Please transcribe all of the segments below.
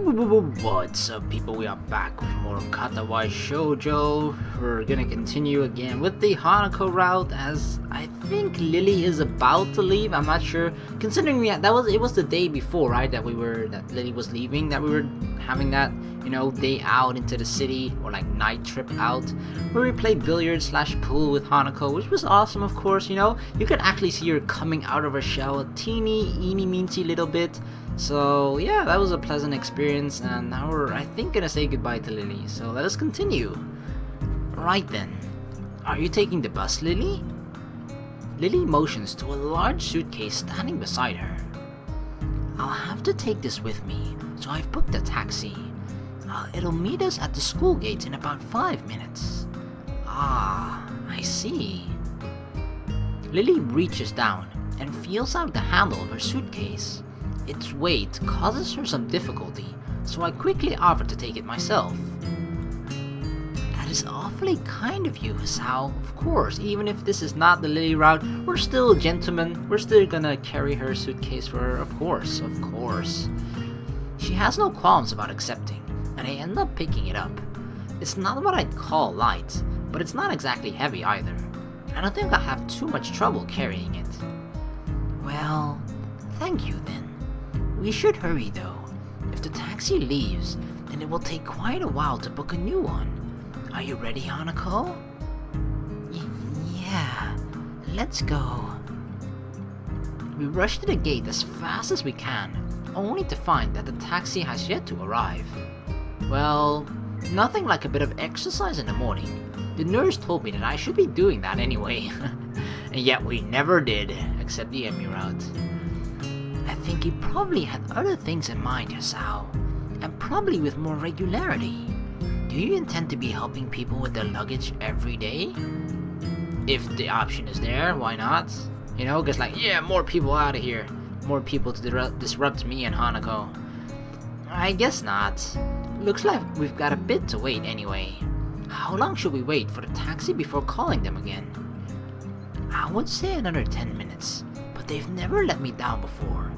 What's up, people? We are back with more of Katawa Shoujo. We're gonna continue again with the Hanako route, as I think Lilly is about to leave. I'm not sure, considering it was the day before, right? That Lilly was leaving. That we were having that day out into the city, or like night trip out, where we played billiards / pool with Hanako, which was awesome. Of course, you could actually see her coming out of her shell a teeny meensy little bit. So yeah, that was a pleasant experience, and now we're, I think, gonna say goodbye to Lilly. So let us continue. Right then, are you taking the bus, Lilly? Lilly motions to a large suitcase standing beside her. I'll have to take this with me, so I've booked a taxi. It'll meet us at the school gates in about 5 minutes. Ah, I see. Lilly reaches down and feels out the handle of her suitcase. Its weight causes her some difficulty, so I quickly offer to take it myself. That is awfully kind of you, Hisao. Of course, even if this is not the Lilly route, we're still gentlemen. We're still gonna carry her suitcase for her, of course. She has no qualms about accepting, and I end up picking it up. It's not what I'd call light, but it's not exactly heavy either. I don't think I'll have too much trouble carrying it. Well, thank you then. We should hurry though. If the taxi leaves, then it will take quite a while to book a new one. Are you ready, Hanako? Yeah, let's go. We rush to the gate as fast as we can, only to find that the taxi has yet to arrive. Well, nothing like a bit of exercise in the morning. The nurse told me that I should be doing that anyway. And yet we never did, except the Emmy route. I think he probably had other things in mind, Hisao, and probably with more regularity. Do you intend to be helping people with their luggage every day? If the option is there, why not? Because more people out of here. More people to disrupt me and Hanako. I guess not. Looks like we've got a bit to wait anyway. How long should we wait for the taxi before calling them again? I would say another 10 minutes, but they've never let me down before.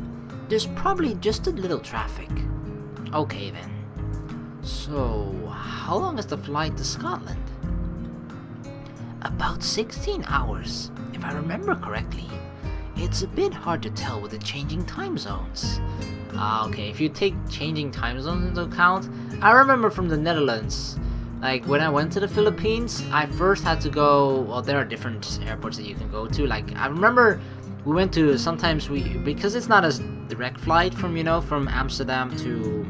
There's probably just a little traffic. Okay then. So, how long is the flight to Scotland? About 16 hours, if I remember correctly. It's a bit hard to tell with the changing time zones. Okay, if you take changing time zones into account, I remember from the Netherlands, like when I went to the Philippines, I first had to go, well, there are different airports that you can go to. Like, I remember we went to, because it's not a direct flight from Amsterdam to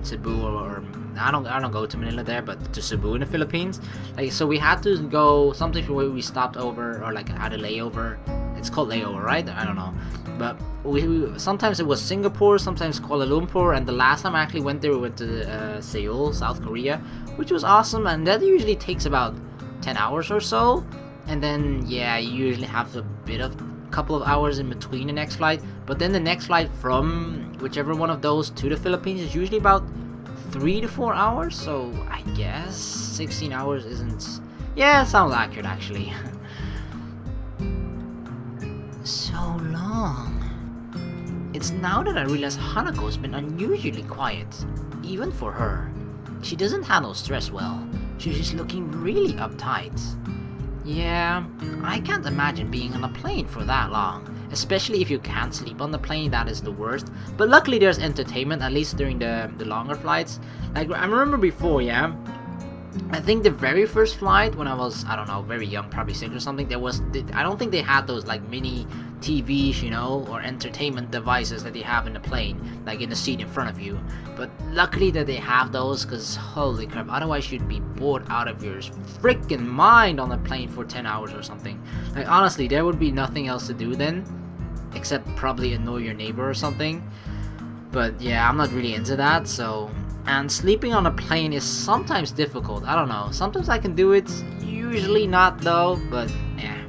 Cebu, or I don't go to Manila there, but to Cebu in the Philippines. Like, so we had to go something where we stopped over, or like had a layover. It's called layover, right? I don't know, but we sometimes it was Singapore, sometimes Kuala Lumpur, and the last time I actually went there, we went to Seoul, South Korea, which was awesome, and that usually takes about 10 hours or so. And then you usually have a couple of hours in between the next flight, but then the next flight from whichever one of those to the Philippines is usually about 3 to 4 hours. So I guess 16 hours isn't. Yeah, it sounds accurate actually. So long. It's now that I realize Hanako's been unusually quiet, even for her. She doesn't handle stress well. She's just looking really uptight. Yeah, I can't imagine being on a plane for that long, especially if you can't sleep on the plane. That is the worst. But luckily there's entertainment, at least during the longer flights. Like, I remember before, I think the very first flight when I was, I don't know, very young, probably 6 or something, I don't think they had those like mini TVs, or entertainment devices that they have in the plane, like in the seat in front of you. But luckily that they have those, because holy crap, otherwise you'd be bored out of your freaking mind on the plane for 10 hours or something. Like, honestly, there would be nothing else to do then, except probably annoy your neighbor or something. But yeah, I'm not really into that, so. And sleeping on a plane is sometimes difficult. I don't know. Sometimes I can do it. Usually not though. But yeah.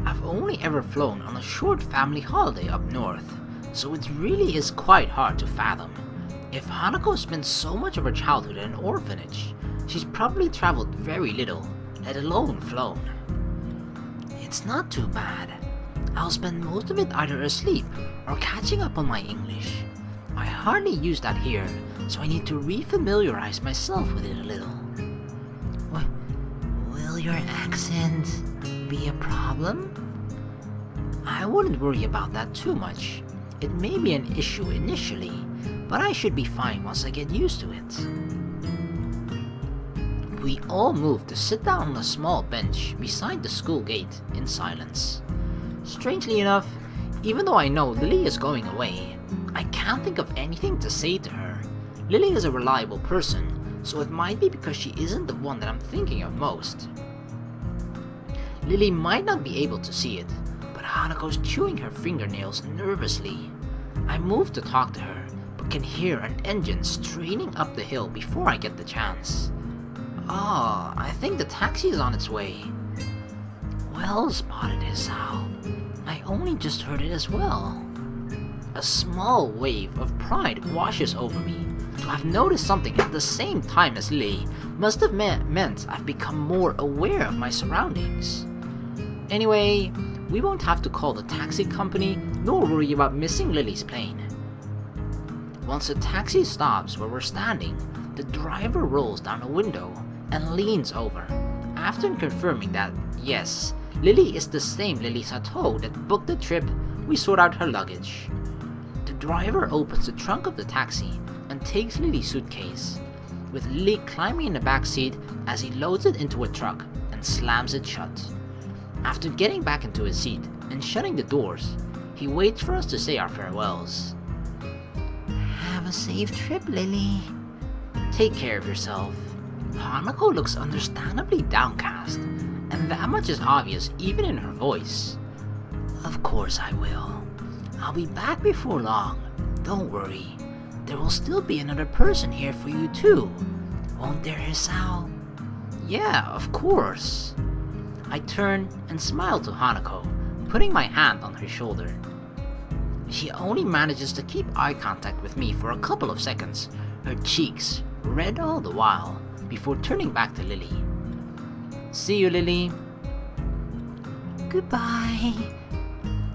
I've only ever flown on a short family holiday up north, so it really is quite hard to fathom. If Hanako spent so much of her childhood in an orphanage, she's probably traveled very little, let alone flown. It's not too bad. I'll spend most of it either asleep or catching up on my English. I hardly use that here, so I need to refamiliarize myself with it a little. Will your accent be a problem? I wouldn't worry about that too much. It may be an issue initially, but I should be fine once I get used to it. We all moved to sit down on a small bench beside the school gate in silence. Strangely enough, even though I know Lilly is going away, I can't think of anything to say to her. Lilly is a reliable person, so it might be because she isn't the one that I'm thinking of most. Lilly might not be able to see it, but Hanako's chewing her fingernails nervously. I move to talk to her, but can hear an engine straining up the hill before I get the chance. I think the taxi is on its way. Well spotted, Hisao. I only just heard it as well. A small wave of pride washes over me. To have noticed something at the same time as Lilly must have meant I've become more aware of my surroundings. Anyway, we won't have to call the taxi company nor worry about missing Lilly's plane. Once the taxi stops where we're standing, the driver rolls down a window and leans over. After confirming that, yes, Lilly is the same Lilly Sato that booked the trip, we sort out her luggage. The driver opens the trunk of the taxi and takes Lilly's suitcase, with Lilly climbing in the back seat as he loads it into a truck and slams it shut. After getting back into his seat and shutting the doors, he waits for us to say our farewells. Have a safe trip, Lilly. Take care of yourself. Hanako looks understandably downcast, and that much is obvious even in her voice. Of course I will. I'll be back before long. Don't worry. There will still be another person here for you too. Won't there, Hisao? Yeah, of course. I turn and smile to Hanako, putting my hand on her shoulder. She only manages to keep eye contact with me for a couple of seconds, her cheeks red all the while, before turning back to Lilly. See you, Lilly. Goodbye.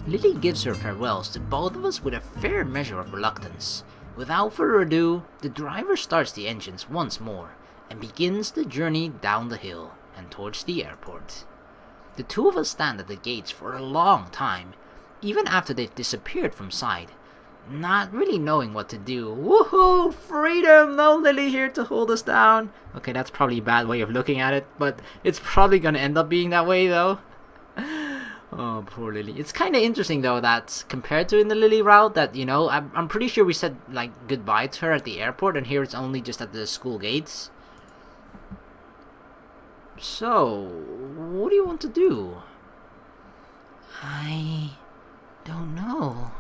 Lilly gives her farewells to both of us with a fair measure of reluctance. Without further ado, the driver starts the engines once more and begins the journey down the hill and towards the airport. The two of us stand at the gates for a long time, even after they've disappeared from sight, not really knowing what to do. Woohoo! Freedom! No Lilly here to hold us down. Okay, that's probably a bad way of looking at it, but it's probably gonna end up being that way though. Oh, poor Lilly. It's kind of interesting though that compared to in the Lilly route that, you know, I'm pretty sure we said like goodbye to her at the airport, and here it's only just at the school gates. So, what do you want to do? I don't know.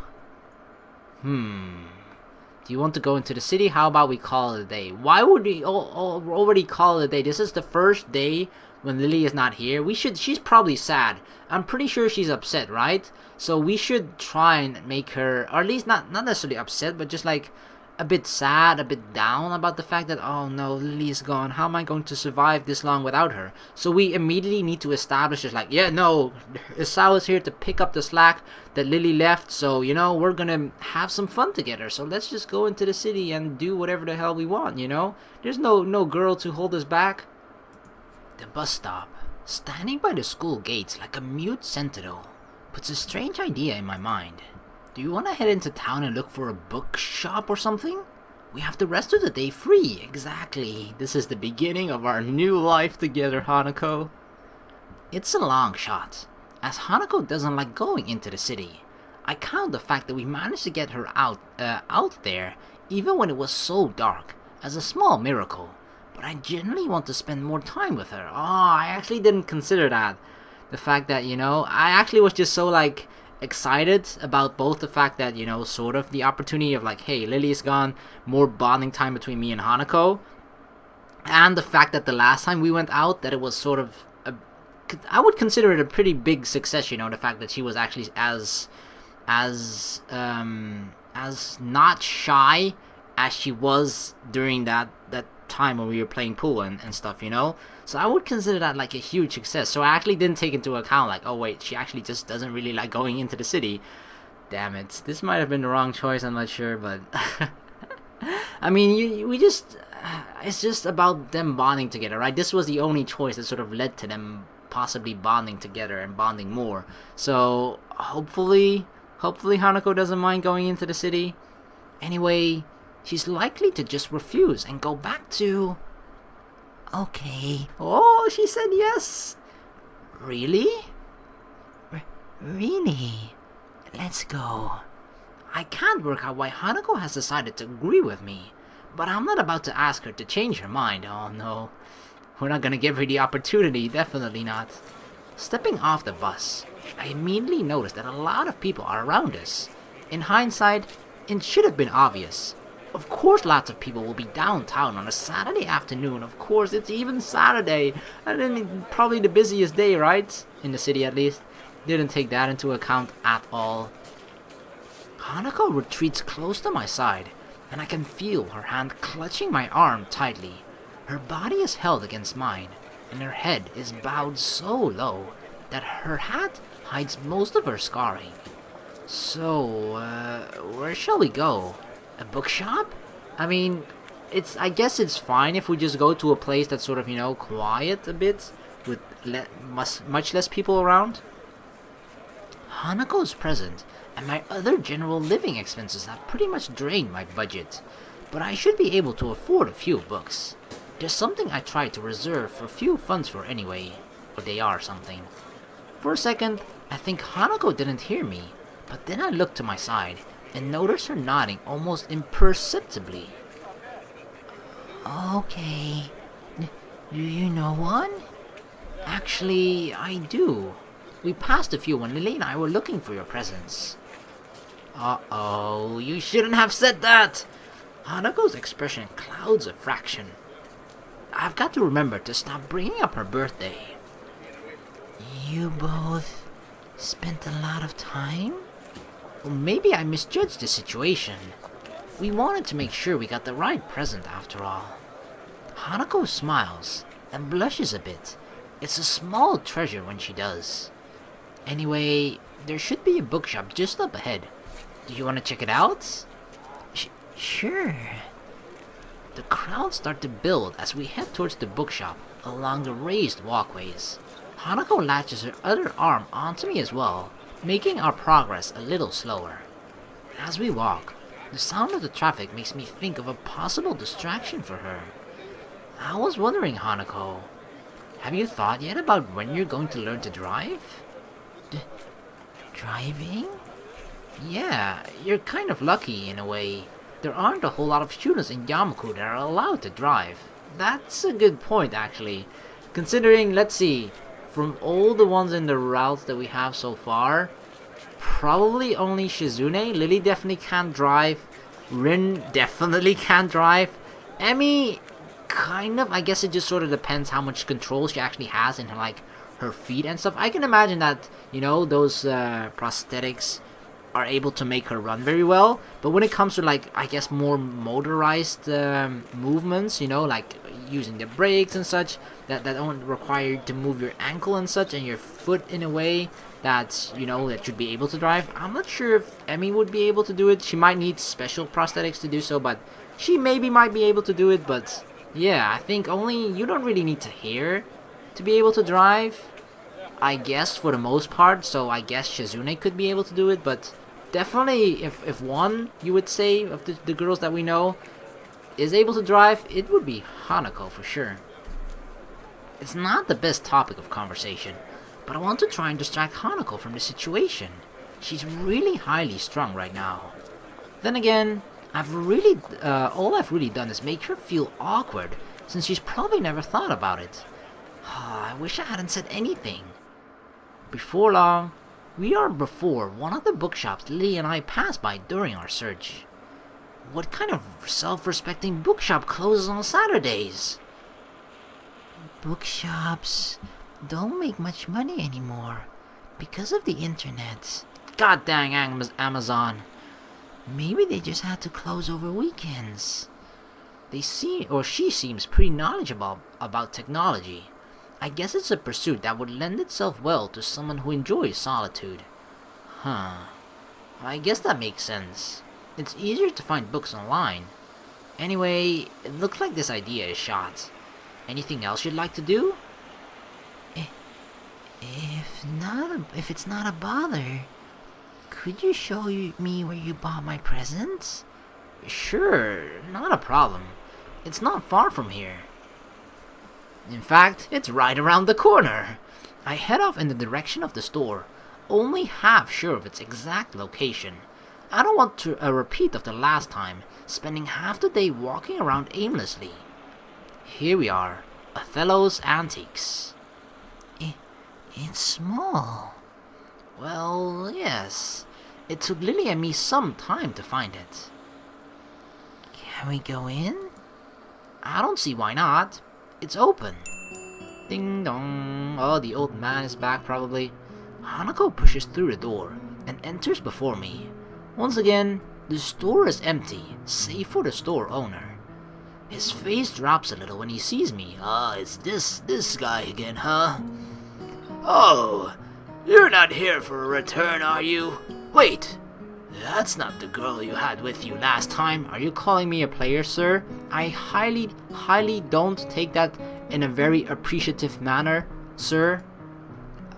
Do you want to go into the city? How about we call it a day? Why would we already call it a day? This is the first day when Lilly is not here. She's probably sad. I'm pretty sure she's upset, right? So we should try and make her, or at least not necessarily upset, but just like a bit sad, a bit down about the fact that, oh no, Lilly is gone. How am I going to survive this long without her? So we immediately need to establish it's like, yeah, no, Hisao is here to pick up the slack that Lilly left. So, you know, we're gonna have some fun together. So let's just go into the city and do whatever the hell we want, you know? There's no girl to hold us back. The bus stop, standing by the school gates like a mute sentinel, puts a strange idea in my mind. Do you want to head into town and look for a bookshop or something? We have the rest of the day free. Exactly. This is the beginning of our new life together, Hanako. It's a long shot, as Hanako doesn't like going into the city. I count the fact that we managed to get her out there, even when it was so dark, as a small miracle. But I genuinely want to spend more time with her. Oh, I actually didn't consider that. The fact that, you know, I actually was just so like excited about both the fact that, you know, sort of the opportunity of like, hey, Lilly is gone, more bonding time between me and Hanako, and the fact that the last time we went out that it was sort of I would consider it a pretty big success, you know, the fact that she was actually as not shy as she was during that time when we were playing pool and stuff, you know. So I would consider that like a huge success. So I actually didn't take into account like, oh wait, she actually just doesn't really like going into the city. Damn it. This might have been the wrong choice, I'm not sure, but... I mean, we just... it's just about them bonding together, right? This was the only choice that sort of led to them possibly bonding together and bonding more. So, hopefully Hanako doesn't mind going into the city. Anyway, she's likely to just refuse and go back to... Okay. Oh, she said yes. Really? Really? Let's go. I can't work out why Hanako has decided to agree with me, but I'm not about to ask her to change her mind. Oh no. We're not gonna give her the opportunity, definitely not. Stepping off the bus, I immediately noticed that a lot of people are around us. In hindsight, it should have been obvious. Of course lots of people will be downtown on a Saturday afternoon. Of course, it's even Saturday. And then probably the busiest day, right? In the city at least. Didn't take that into account at all. Hanako retreats close to my side, and I can feel her hand clutching my arm tightly. Her body is held against mine, and her head is bowed so low that her hat hides most of her scarring. So, where shall we go? A bookshop? I mean, I guess it's fine if we just go to a place that's sort of, quiet a bit, with much less people around. Hanako's present, and my other general living expenses have pretty much drained my budget, but I should be able to afford a few books. There's something I tried to reserve for few funds for anyway, or they are something. For a second, I think Hanako didn't hear me, but then I looked to my side and noticed her nodding almost imperceptibly. Okay, do you know one? Actually, I do. We passed a few when Lilly and I were looking for your presence. Uh-oh, you shouldn't have said that! Hanako's expression clouds a fraction. I've got to remember to stop bringing up her birthday. You both spent a lot of time? Well, maybe I misjudged the situation. We wanted to make sure we got the right present after all. Hanako smiles and blushes a bit. It's a small treasure when she does. Anyway, there should be a bookshop just up ahead. Do you want to check it out? Sure. The crowds start to build as we head towards the bookshop along the raised walkways. Hanako latches her other arm onto me as well, making our progress a little slower. As we walk, the sound of the traffic makes me think of a possible distraction for her. I was wondering, Hanako, have you thought yet about when you're going to learn to drive? Driving? Yeah, you're kind of lucky in a way. There aren't a whole lot of students in Yamaku that are allowed to drive. That's a good point, actually. Considering, let's see, from all the ones in the routes that we have so far, probably only Shizune. Lilly definitely can't drive. Rin definitely can't drive. Emi, kind of. I guess it just sort of depends how much control she actually has in her, her feet and stuff. I can imagine that, those prosthetics are able to make her run very well, but when it comes to I guess more motorized movements, like using the brakes and such, that don't require you to move your ankle and such and your foot in a way that that should be able to drive. I'm not sure if Emi would be able to do it. She might need special prosthetics to do so, but she maybe might be able to do it. But yeah, I think you don't really need to hear to be able to drive, I guess, for the most part. So I guess Shizune could be able to do it, but definitely, if one, you would say, of the girls that we know, is able to drive, it would be Hanako for sure. It's not the best topic of conversation, but I want to try and distract Hanako from the situation. She's really highly strung right now. Then again, all I've really done is make her feel awkward, since she's probably never thought about it. I wish I hadn't said anything. Before long, we are before one of the bookshops Lilly and I passed by during our search. What kind of self-respecting bookshop closes on Saturdays? Bookshops don't make much money anymore because of the internet. God dang Amazon. Maybe they just had to close over weekends. She seems pretty knowledgeable about technology. I guess it's a pursuit that would lend itself well to someone who enjoys solitude. Huh. I guess that makes sense. It's easier to find books online. Anyway, it looks like this idea is shot. Anything else you'd like to do? If it's not a bother, could you show me where you bought my presents? Sure, not a problem. It's not far from here. In fact, it's right around the corner. I head off in the direction of the store, only half sure of its exact location. I don't want a repeat of the last time, spending half the day walking around aimlessly. Here we are, Othello's Antiques. It's small. Well, yes. It took Lilly and me some time to find it. Can we go in? I don't see why not. It's open. Ding dong. Oh, the old man is back probably. Hanako pushes through the door and enters before me. Once again, the store is empty, save for the store owner. His face drops a little when he sees me. It's this guy again, huh? Oh, you're not here for a return, are you? Wait, that's not the girl you had with you last time. Are you calling me a player, sir? I highly don't take that in a very appreciative manner, sir.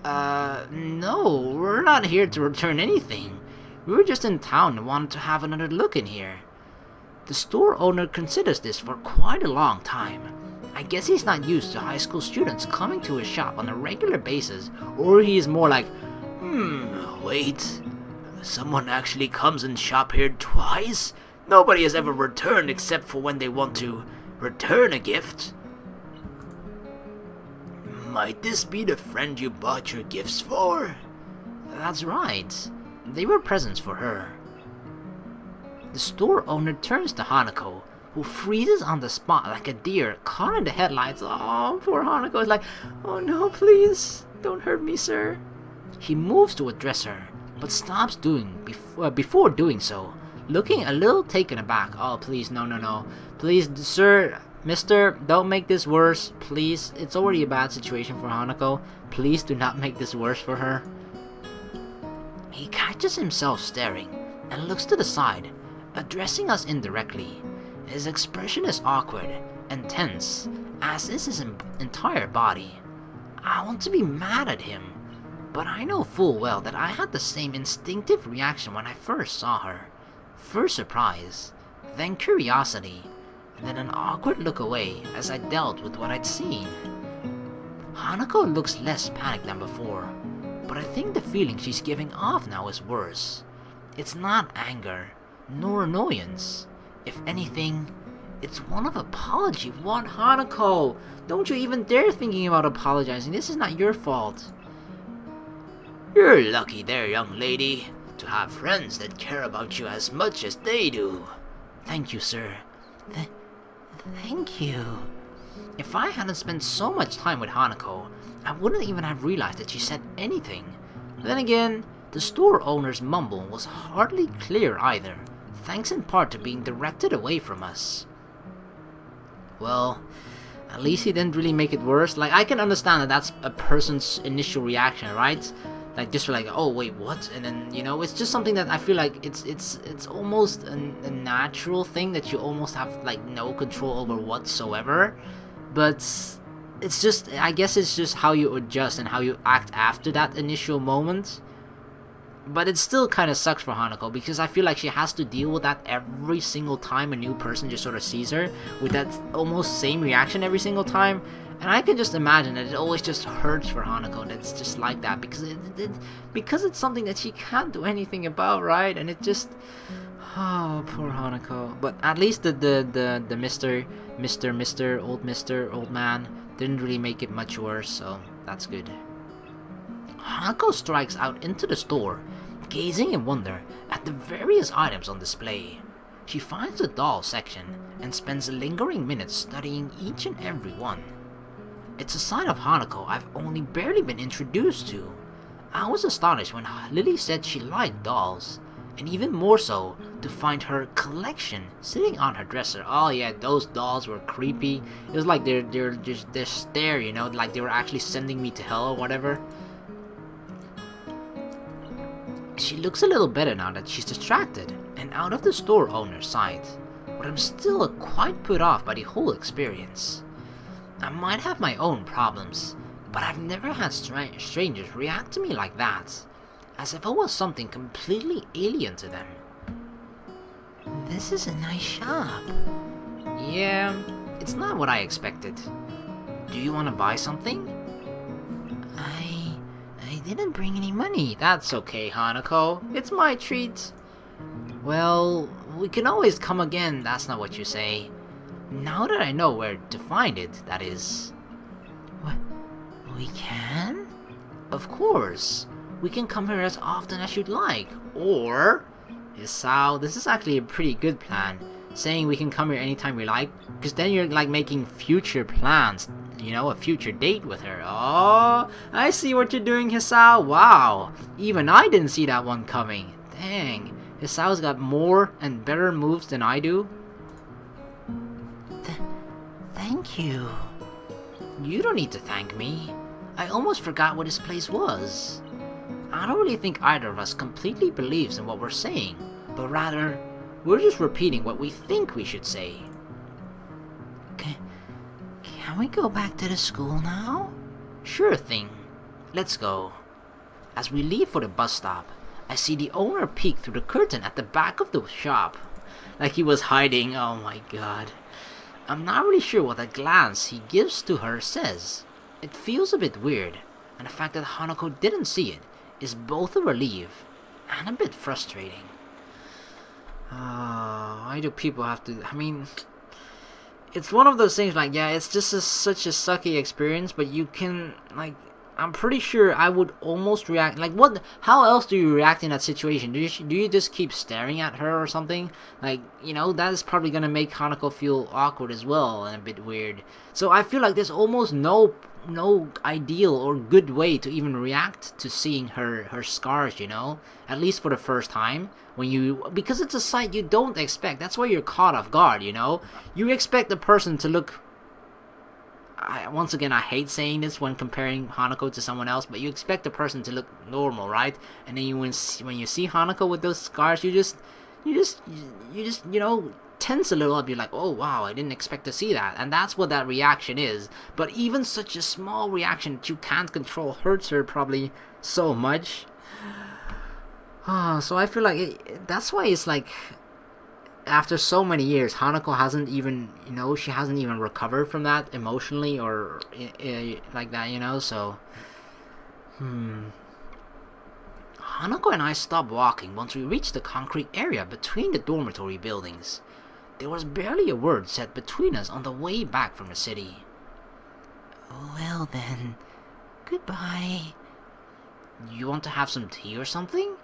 No, we're not here to return anything. We were just in town and wanted to have another look in here. The store owner considers this for quite a long time. I guess he's not used to high school students coming to his shop on a regular basis, or he's more like, wait, someone actually comes and shop here twice? Nobody has ever returned except for when they want to return a gift. Might this be the friend you bought your gifts for? That's right. They were presents for her. The store owner turns to Hanako, who freezes on the spot like a deer caught in the headlights. Oh, poor Hanako is like, oh no, please, don't hurt me, sir. He moves to address her, but stops before doing so, looking a little taken aback. Oh, please, no. Please, sir, mister, don't make this worse. Please, it's already a bad situation for Hanako. Please do not make this worse for her. He catches himself staring and looks to the side, addressing us indirectly. His expression is awkward and tense, as is his entire body. I want to be mad at him, but I know full well that I had the same instinctive reaction when I first saw her. First surprise, then curiosity, and then an awkward look away as I dealt with what I'd seen. Hanako looks less panicked than before, but I think the feeling she's giving off now is worse. It's not anger, nor annoyance. If anything, it's one of apology. What, Hanako? Don't you even dare thinking about apologizing. This is not your fault. You're lucky there, young lady, to have friends that care about you as much as they do. Thank you, sir. Thank you. If I hadn't spent so much time with Hanako, I wouldn't even have realized that she said anything. Then again, the store owner's mumble was hardly clear either, thanks in part to being directed away from us. Well, at least he didn't really make it worse. Like, I can understand that that's a person's initial reaction, right? Like, just for like, oh wait, what? And then, you know, it's just something that I feel like it's almost a natural thing that you almost have like no control over whatsoever. But it's just, I guess it's just how you adjust and how you act after that initial moment. But it still kind of sucks for Hanako, because I feel like she has to deal with that every single time a new person just sort of sees her, with that almost same reaction every single time. And I can just imagine that it always just hurts for Hanako that it's just like that, because it's something that she can't do anything about, right? And it just, oh, poor Hanako. But at least the old man didn't really make it much worse, so that's good. Hanako strikes out into the store, gazing in wonder at the various items on display. She finds the doll section and spends lingering minutes studying each and every one. It's a side of Hanako I've only barely been introduced to. I was astonished when Lilly said she liked dolls, and even more so to find her collection sitting on her dresser. Oh yeah, those dolls were creepy. It was like they're just there, you know, like they were actually sending me to hell or whatever. She looks a little better now that she's distracted and out of the store owner's sight, but I'm still quite put off by the whole experience. I might have my own problems, but I've never had strangers react to me like that, as if I was something completely alien to them. This is a nice shop. Yeah, it's not what I expected. Do you want to buy something? I didn't bring any money. That's okay, Hanako. It's my treat. Well, we can always come again, that's not what you say. Now that I know where to find it, that is. What? We can? Of course. We can come here as often as you'd like. Or, Hisao, this is actually a pretty good plan. Saying we can come here anytime we like, because then you're like making future plans, you know, a future date with her. Oh, I see what you're doing, Hisao. Wow, even I didn't see that one coming. Dang, Hisao's got more and better moves than I do. Thank you. You don't need to thank me. I almost forgot what this place was. I don't really think either of us completely believes in what we're saying, but rather, we're just repeating what we think we should say. Can we go back to the school now? Sure thing. Let's go. As we leave for the bus stop, I see the owner peek through the curtain at the back of the shop. Like he was hiding, oh my god. I'm not really sure what the glance he gives to her says. It feels a bit weird, and the fact that Hanako didn't see it is both a relief and a bit frustrating. Why do people have to... I mean, it's one of those things like, yeah, it's just such a sucky experience, but you can, like, I'm pretty sure I would almost react, like, what, how else do you react in that situation? Do you just keep staring at her or something? Like, you know, that is probably gonna make Hanako feel awkward as well and a bit weird. So I feel like there's almost no ideal or good way to even react to seeing her scars, you know, at least for the first time, because it's a sight you don't expect. That's why you're caught off guard, you know. You expect the person to look, once again, I hate saying this when comparing Hanako to someone else, but you expect the person to look normal, right? And then when you see Hanako with those scars, you just you know, tense a little up. You're like, oh wow, I didn't expect to see that. And that's what that reaction is. But even such a small reaction that you can't control hurts her probably so much. So I feel like that's why it's like, after so many years, Hanako hasn't even, you know, she hasn't even recovered from that emotionally or like that, you know. So Hanako and I stopped walking once we reached the concrete area between the dormitory buildings. There was barely a word said between us on the way back from the city. Well then, goodbye. You want to have some tea or something?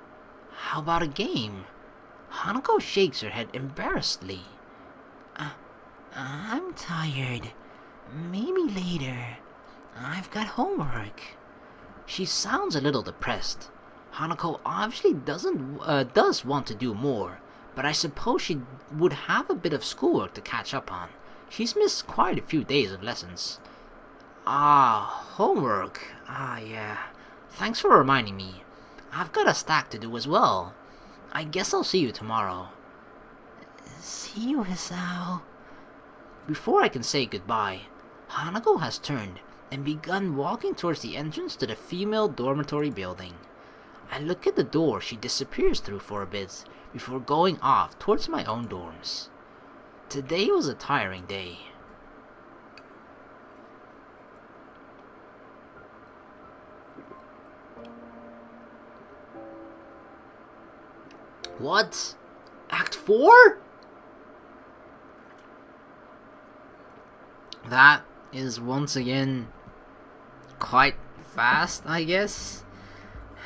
How about a game? Hanako shakes her head embarrassedly. I'm tired. Maybe later. I've got homework. She sounds a little depressed. Hanako obviously does want to do more, but I suppose she would have a bit of schoolwork to catch up on. She's missed quite a few days of lessons. Homework. Yeah. Thanks for reminding me. I've got a stack to do as well. I guess I'll see you tomorrow. See you, Hisao. Before I can say goodbye, Hanako has turned and begun walking towards the entrance to the female dormitory building. I look at the door she disappears through for a bit before going off towards my own dorms. Today was a tiring day. What? Act 4? That is once again quite fast, I guess.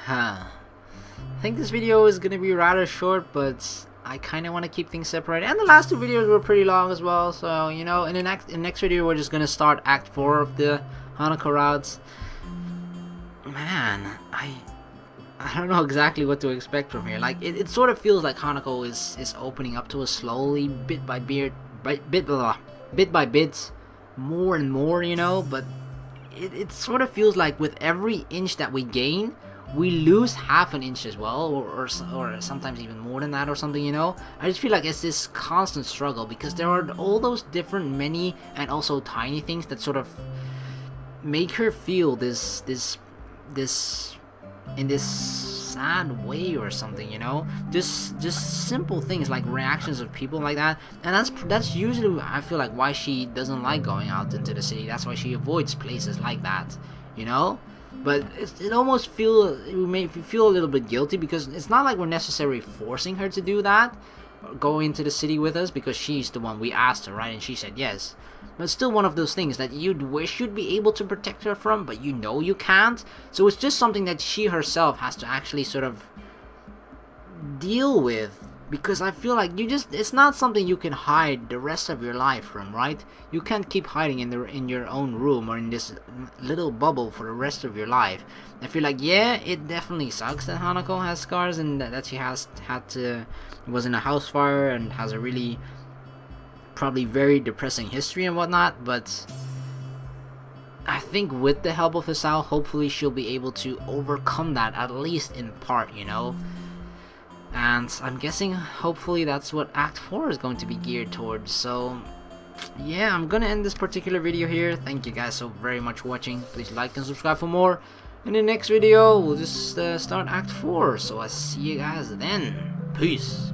I think this video is gonna be rather short, but I kind of want to keep things separated. And the last two videos were pretty long as well, so you know, in the next video we're just gonna start Act 4 of the Hanako routes. Man, I don't know exactly what to expect from here. Like, it sort of feels like Hanako is opening up to us slowly, bit by bit, more and more, you know. But it sort of feels like with every inch that we gain, we lose half an inch as well, or sometimes even more than that or something, you know. I just feel like it's this constant struggle because there are all those different many and also tiny things that sort of make her feel this in this sad way or something, you know. Just simple things like reactions of people like that, and that's usually, I feel like, why she doesn't like going out into the city. That's why she avoids places like that, you know. But it almost it makes you feel a little bit guilty because it's not like we're necessarily forcing her to do that, go into the city with us, because she's the one we asked her, right? And she said yes. But it's still one of those things that you'd wish you'd be able to protect her from, but you know you can't. So it's just something that she herself has to actually sort of deal with, because I feel like it's not something you can hide the rest of your life from, right? You can't keep hiding in your own room or in this little bubble for the rest of your life. I feel like, yeah, it definitely sucks that Hanako has scars and that she was in a house fire and has a really probably very depressing history and whatnot, but I think with the help of Hisao, hopefully she'll be able to overcome that, at least in part, you know. And I'm guessing hopefully that's what Act 4 is going to be geared towards. So yeah, I'm gonna end this particular video here. Thank you guys so very much for watching. Please like and subscribe for more. In the next video we'll just start Act 4, so I'll see you guys then. Peace.